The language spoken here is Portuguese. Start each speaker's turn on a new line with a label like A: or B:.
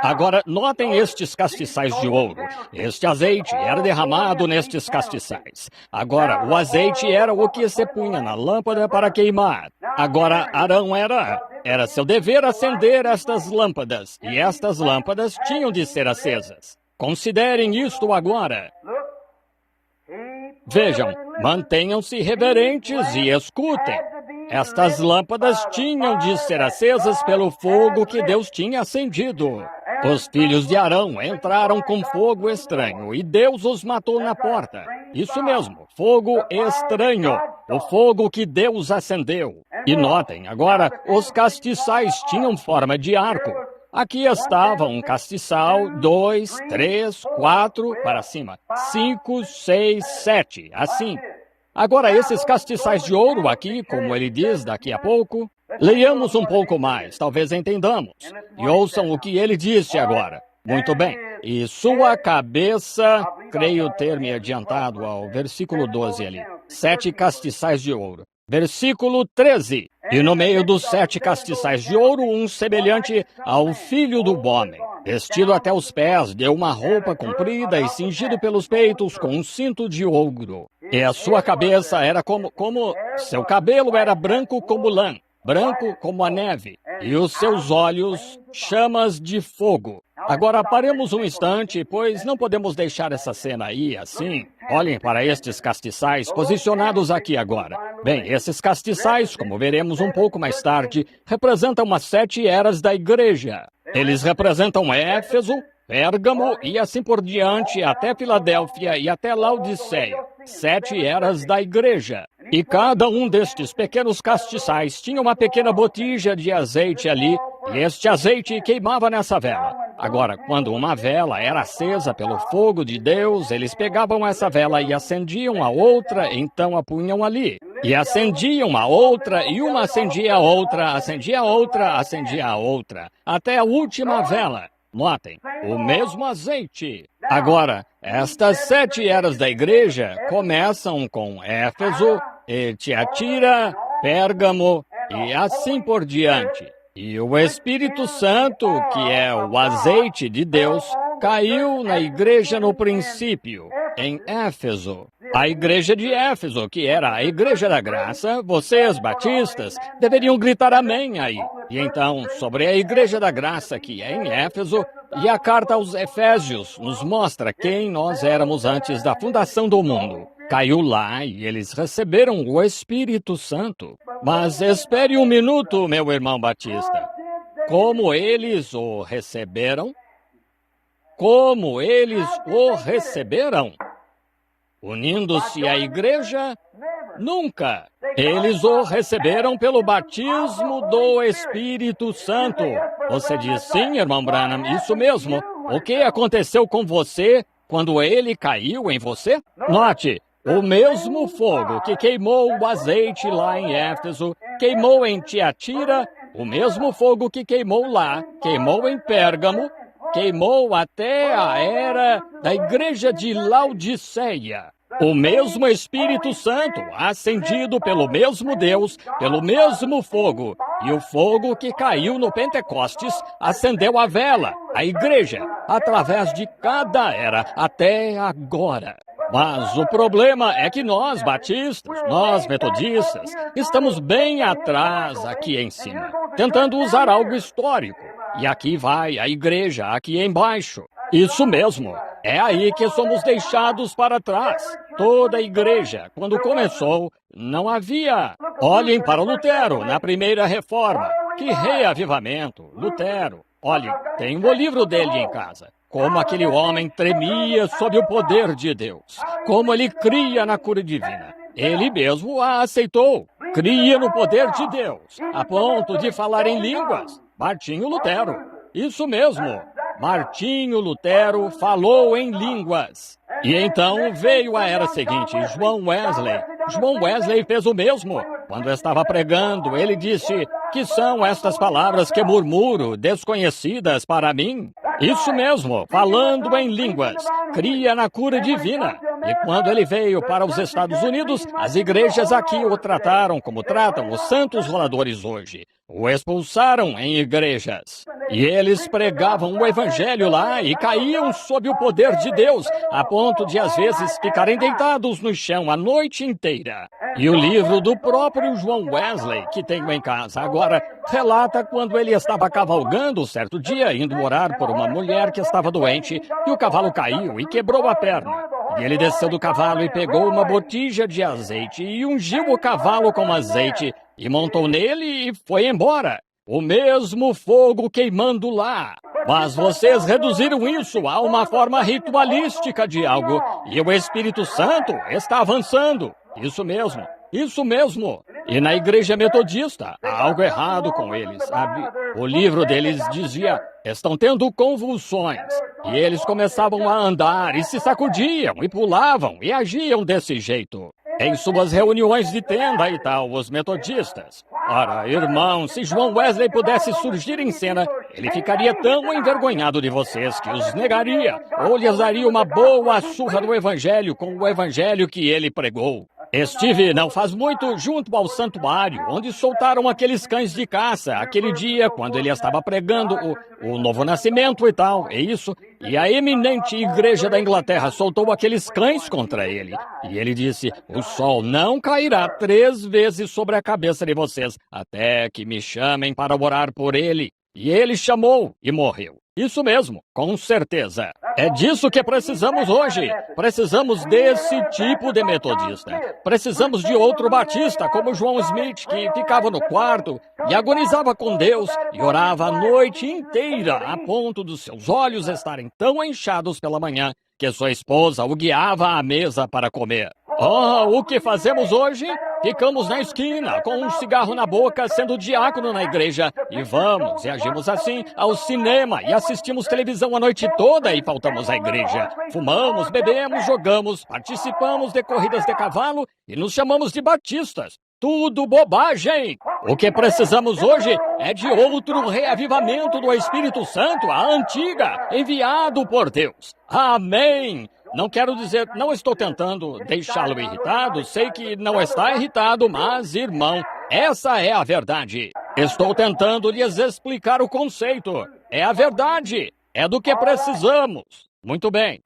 A: Agora, notem estes castiçais de ouro. Este azeite era derramado nestes castiçais. Agora, o azeite era o que se punha na lâmpada para queimar. Agora, Arão era seu dever acender estas lâmpadas, e estas lâmpadas tinham de ser acesas. Considerem isto agora. Vejam, mantenham-se reverentes e escutem. Estas lâmpadas tinham de ser acesas pelo fogo que Deus tinha acendido. Os filhos de Arão entraram com fogo estranho e Deus os matou na porta. Isso mesmo, fogo estranho, o fogo que Deus acendeu. E notem, agora, os castiçais tinham forma de arco. Aqui estava um castiçal, 2, 3, 4, para cima, 5, 6, 7, assim. Agora, esses castiçais de ouro aqui, como ele diz daqui a pouco, leiamos um pouco mais, talvez entendamos. E ouçam o que ele disse agora. Muito bem. E sua cabeça, creio ter me adiantado ao versículo 12 ali. 7 castiçais de ouro. Versículo 13. E no meio dos 7 castiçais de ouro, um semelhante ao filho do homem, vestido até os pés, de uma roupa comprida e cingido pelos peitos com um cinto de ouro. E a sua cabeça era como seu cabelo era branco como lã, branco como a neve, e os seus olhos chamas de fogo. Agora paremos um instante, pois não podemos deixar essa cena aí assim. Olhem para estes castiçais posicionados aqui agora. Bem, esses castiçais, como veremos um pouco mais tarde, representam as 7 eras da igreja. Eles representam Éfeso, Pérgamo e assim por diante, até Filadélfia e até Laodiceia. 7 eras da igreja. E cada um destes pequenos castiçais tinha uma pequena botija de azeite ali, e este azeite queimava nessa vela. Agora, quando uma vela era acesa pelo fogo de Deus, eles pegavam essa vela e acendiam a outra, então a punham ali. E acendiam a outra, e uma acendia a outra, acendia a outra, acendia a outra, até a última vela. Notem, o mesmo azeite. Agora, estas 7 eras da igreja começam com Éfeso, Tiatira, Pérgamo e assim por diante. E o Espírito Santo, que é o azeite de Deus, caiu na igreja no princípio, em Éfeso. A igreja de Éfeso, que era a igreja da graça, vocês, batistas, deveriam gritar amém aí. E então, sobre a igreja da graça, que é em Éfeso, e a carta aos Efésios nos mostra quem nós éramos antes da fundação do mundo. Caiu lá e eles receberam o Espírito Santo. Mas espere um minuto, meu irmão Batista. Como eles o receberam? Como eles o receberam? Unindo-se à igreja? Nunca. Eles o receberam pelo batismo do Espírito Santo. Você diz, sim, irmão Branham, isso mesmo. O que aconteceu com você quando ele caiu em você? Note, o mesmo fogo que queimou o azeite lá em Éfeso, queimou em Tiatira, o mesmo fogo que queimou lá, queimou em Pérgamo, queimou até a era da igreja de Laodiceia. O mesmo Espírito Santo, acendido pelo mesmo Deus, pelo mesmo fogo. E o fogo que caiu no Pentecostes acendeu a vela, a igreja, através de cada era até agora. Mas o problema é que nós, batistas, nós, metodistas, estamos bem atrás aqui em cima, tentando usar algo histórico. E aqui vai a igreja, aqui embaixo. Isso mesmo, é aí que somos deixados para trás. Toda a igreja, quando começou, não havia. Olhem para Lutero, na primeira reforma. Que reavivamento, Lutero. Olhem, tenho o livro dele em casa. Como aquele homem tremia sob o poder de Deus. Como ele cria na cura divina. Ele mesmo a aceitou. Cria no poder de Deus, a ponto de falar em línguas. Martinho Lutero. Isso mesmo. Martinho Lutero falou em línguas. E então veio a era seguinte, João Wesley. João Wesley fez o mesmo. Quando estava pregando, ele disse, que são estas palavras que murmuro, desconhecidas para mim? Isso mesmo, falando em línguas, cria na cura divina. E quando ele veio para os Estados Unidos, as igrejas aqui o trataram como tratam os santos roladores hoje. O expulsaram em igrejas. E eles pregavam o evangelho lá e caíam sob o poder de Deus, a ponto de, às vezes, ficarem deitados no chão a noite inteira. E o livro do próprio João Wesley, que tenho em casa agora, relata quando ele estava cavalgando certo dia, indo orar por uma mulher que estava doente, e o cavalo caiu e quebrou a perna. E ele desceu do cavalo e pegou uma botija de azeite e ungiu o cavalo com azeite e montou nele e foi embora. O mesmo fogo queimando lá. Mas vocês reduziram isso a uma forma ritualística de algo, e o Espírito Santo está avançando. Isso mesmo, isso mesmo. E na igreja metodista, há algo errado com eles, sabe? O livro deles dizia, estão tendo convulsões. E eles começavam a andar e se sacudiam e pulavam e agiam desse jeito. Em suas reuniões de tenda e tal, os metodistas. Ora, irmão, se João Wesley pudesse surgir em cena, ele ficaria tão envergonhado de vocês que os negaria, ou lhes daria uma boa surra do evangelho com o evangelho que ele pregou. Estive, não faz muito, junto ao santuário, onde soltaram aqueles cães de caça, aquele dia, quando ele estava pregando o novo nascimento e tal, é isso. E a eminente igreja da Inglaterra soltou aqueles cães contra ele. E ele disse, o sol não cairá 3 vezes sobre a cabeça de vocês, até que me chamem para orar por ele. E ele chamou e morreu. Isso mesmo, com certeza. É disso que precisamos hoje. Precisamos desse tipo de metodista. Precisamos de outro batista, como João Smith, que ficava no quarto e agonizava com Deus e orava a noite inteira, a ponto dos seus olhos estarem tão inchados pela manhã que sua esposa o guiava à mesa para comer. Oh, o que fazemos hoje? Ficamos na esquina, com um cigarro na boca, sendo diácono na igreja, e vamos, e agimos assim, ao cinema, e assistimos televisão a noite toda e faltamos à igreja. Fumamos, bebemos, jogamos, participamos de corridas de cavalo e nos chamamos de batistas. Tudo bobagem! O que precisamos hoje é de outro reavivamento do Espírito Santo, a antiga, enviado por Deus. Amém! Não quero dizer, não estou tentando deixá-lo irritado, sei que não está irritado, mas, irmão, essa é a verdade. Estou tentando lhes explicar o conceito. É a verdade, é do que precisamos. Muito bem.